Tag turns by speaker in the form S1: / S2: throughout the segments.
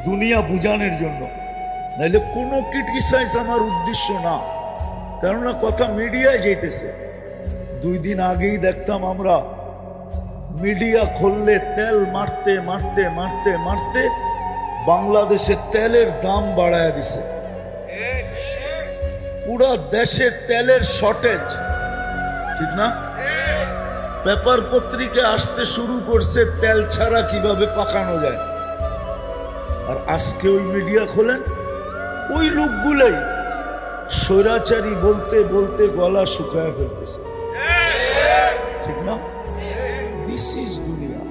S1: দুনিয়া বুঝানোর জন্য, নাইলে কোনো ক্রিটিসাইজ আমার উদ্দেশ্য না। কেননা কথা মিডিয়ায় যাইতেছে। 2 দিন আগেই দেখতাম আমরা, মিডিয়া খুললে তেল মারতে মারতে মারতে মারতে বাংলাদেশে তেলের দাম বাড়ায় দিছে। পুরা দেশে তেলের শর্টেজ, ঠিক না? পেপার পত্রিকা আসতে শুরু করছে তেল ছাড়া কিভাবে পাকানো যায়। আর আজকে ওই মিডিয়া খোলেন, ওই লোকগুলাই স্বৈরাচারী বলতে বলতে গলা শুকায় ফেলতেছে, ঠিক না? দিস ইজ দুনিয়া,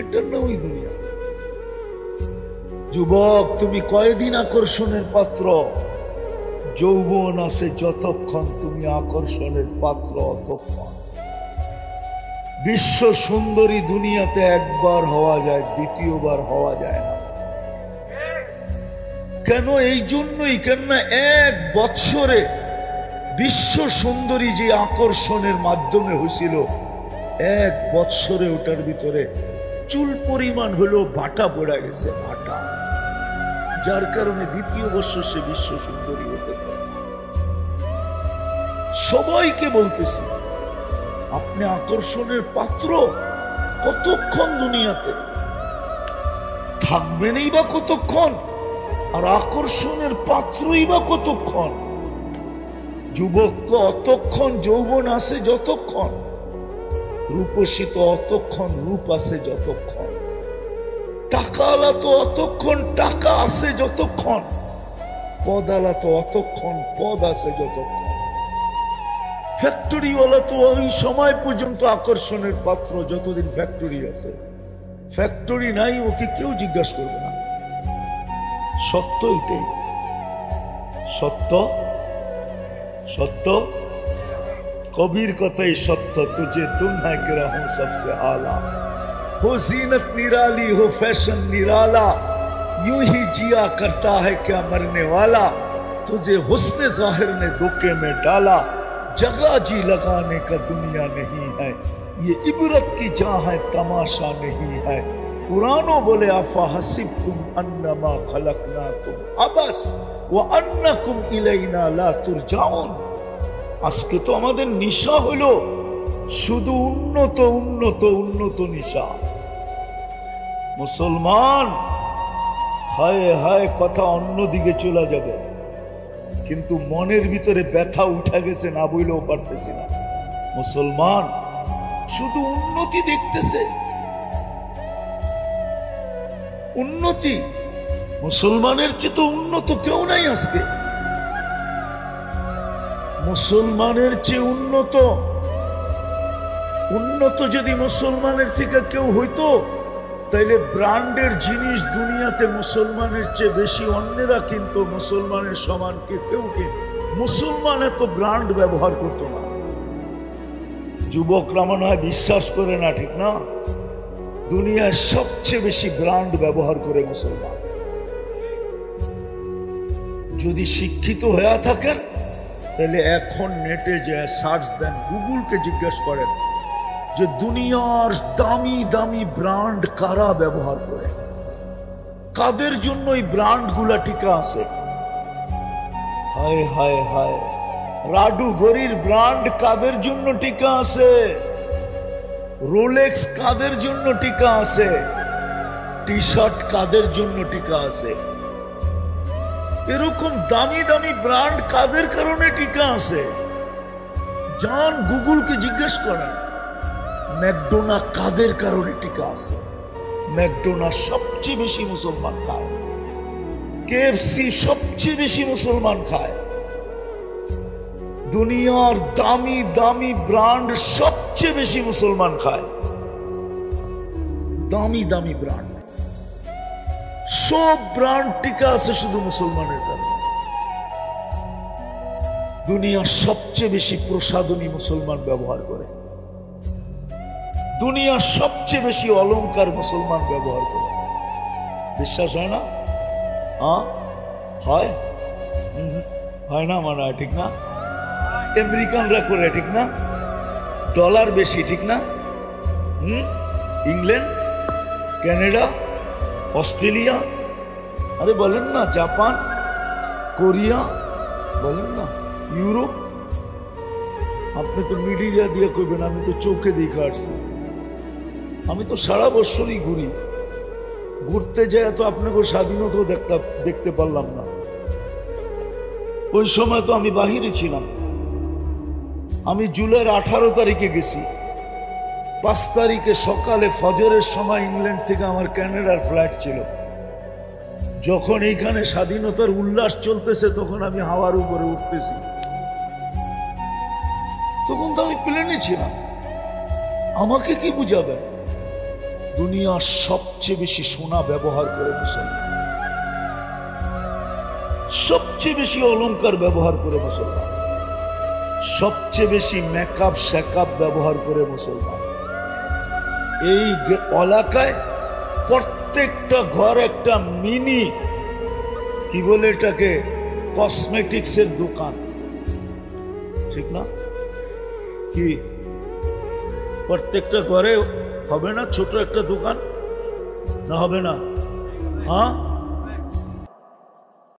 S1: এটা না ওই দুনিয়া। যুবক, তুমি কয়দিন আকর্ষণের পাত্র? যৌবন আছে যতক্ষণ তুমি আকর্ষণের পাত্র অতক্ষণ। বিশ্ব সুন্দরী দুনিয়াতে একবার হওয়া যায়, দ্বিতীয়বার হওয়া যায় না। কেন? এই জন্যই, কেননা 1 বৎসরে বিশ্ব সুন্দরী যে আকর্ষণের মাধ্যমে হয়েছিল, 1 বৎসরে ওটার ভিতরে চুল পরিমাণ হলেও ভাটা পড়ে গেছে, ভাটা। যার কারণে দ্বিতীয় বৎসর সে বিশ্ব সুন্দরী হতে পারে না। সবাইকে বলতেছি, আপনি আকর্ষণের পাত্র কতক্ষণ দুনিয়াতে থাকবেনই বা কতক্ষণ, আর আকর্ষণের পাত্রই বা কতক্ষণ? যুবক তো অতক্ষণ যৌবন আছে যতক্ষণ, রূপসী তো অতক্ষণ রূপ আছে যতক্ষণ, টাকাওয়ালা তো অতক্ষণ টাকা আছে যতক্ষণ, পদালা তো অতক্ষণ পদ আছে যতক্ষণ, ফ্যাক্টরিওয়ালা তো ওই সময় পর্যন্ত আকর্ষণের পাত্র যতদিন ফ্যাক্টরি আছে। ফ্যাক্টরি নাই, ওকে কেউ জিজ্ঞাসা করবে না। সত্য এটাই, সত্য সত্য। কবির কথাই সত্য, তুঝে দুনিয়া কে রাহু সবসে আলা, हो जीनत निराली हो फैशन निराला, यूं ही जिया करता है क्या मरने वाला, तुझे हुस्न जाहिर ने धोखे में डाला, जगह जी लगाने का दुनिया नहीं है, ये इबरत की जहाँ है तमाशा नहीं है। कुरानो बोले आफा हसिबतुम अन्नमा खलकनाकुम अबस व अन्नकुम इलैना ला तुरजाउन। আজকে তো আমাদের নিশা হলো শুধু উন্নত উন্নত উন্নত নিশা। মুসলমান, হায় হায়, কথা অন্যদিকে চলে যাবে, কিন্তু মনের ভিতরে ব্যথা উঠা গেছে, না বইলেও পারতেছি না। মুসলমান শুধু উন্নতি দেখতেছে, উন্নতি। মুসলমানের চেয়ে তো উন্নত কেউ নাই আজকে। মুসলমানের চেয়ে উন্নত উন্নত যদি মুসলমানের থেকে কেউ হইতো, তাইলে ব্র্যান্ডের জিনিস দুনিয়াতে মুসলমানের চেয়ে বেশি অন্যেরা কিন্তু মুসলমানের সমান কেউ মুসলমান এত ব্র্যান্ড ব্যবহার করতো না। যুবকরা মনে হয় বিশ্বাস করে না, ঠিক না? দুনিয়ায় সবচেয়ে বেশি ব্র্যান্ড ব্যবহার করে মুসলমান। যদি শিক্ষিত হয়ে থাকেন তাহলে এখন নেটে যে সার্চ দেন, গুগলকে জিজ্ঞেস করেন যে দুনিয়ার দামি দামি ব্র্যান্ড কারা ব্যবহার করে, কাদের জন্য এই ব্র্যান্ড গুলা টিকা আছে। হায় হায় হায়, রাডু ঘড়ির ব্র্যান্ড কাদের জন্য টিকা আছে, রোলেক্স কাদের জন্য টিকা আছে, টি শার্ট কাদের জন্য টিকা আছে, এরকম দামি দামি ব্র্যান্ড কাদের কারণে টিকা আছে। যান গুগলকে জিজ্ঞেস করেন ম্যাকডোনা কাদের কারণে টিকা আছে। ম্যাকডোনা সবচেয়ে বেশি মুসলমান খায়, কেএফসি সবচেয়ে বেশি মুসলমান খায়, দুনিয়ার দামি দামি ব্র্যান্ড সবচেয়ে বেশি মুসলমান খায়। দামি দামি ব্র্যান্ড, সব ব্র্যান্ড টিকা আছে শুধু মুসলমানের কারণে। দুনিয়ার সবচেয়ে বেশি প্রসাধনী মুসলমান ব্যবহার করে, দুনিয়ার সবচেয়ে বেশি অলংকার মুসলমান ব্যবহার করে। বিশ্বাস হয় না? হয় হয় না? মনে হয়, ঠিক না? আমেরিকানরা করে, ঠিক না? ডলার বেশি, ঠিক না? ইংল্যান্ড, কানাডা, অস্ট্রেলিয়া, আরে বলেন না, জাপান, কোরিয়া, বলেন না, ইউরোপ। আপনি তো মিডিয়া দিয়ে কইবেন, আমি তো চোখে দেখে আসছি। আমি তো সারা বছরই ঘুরি, ঘুরতে যায় তো আপনাকে স্বাধীনতাও দেখতে পারলাম না। ওই সময় তো আমি বাহিরে ছিলাম। আমি জুলাইয়ের 18 তারিখে গেছি, 5 তারিখে সকালে ফজরের সময় ইংল্যান্ড থেকে আমার কানাডার ফ্লাইট ছিল। যখন এইখানে স্বাধীনতার উল্লাস চলতেছে তখন আমি হাওয়ার উপরে উঠতেছি, তখন তো আমি প্লেনে ছিলাম। আমাকে কি বুঝাবে? দুনিয়ার সবচেয়ে বেশি সোনা ব্যবহার করে মুসলমান, সবচেয়ে বেশি অলংকার ব্যবহার করে মুসলমান, সবচেয়ে বেশি মেকআপ শেকআপ ব্যবহার করে মুসলমান। এই এলাকায় প্রত্যেকটা ঘর একটা মিনি, কি বলে এটাকে, কসমেটিক্সের দোকান, ঠিক না? কি প্রত্যেকটা ঘরে হবে না ছোট একটা দোকান? না হবে না? হ্যাঁ,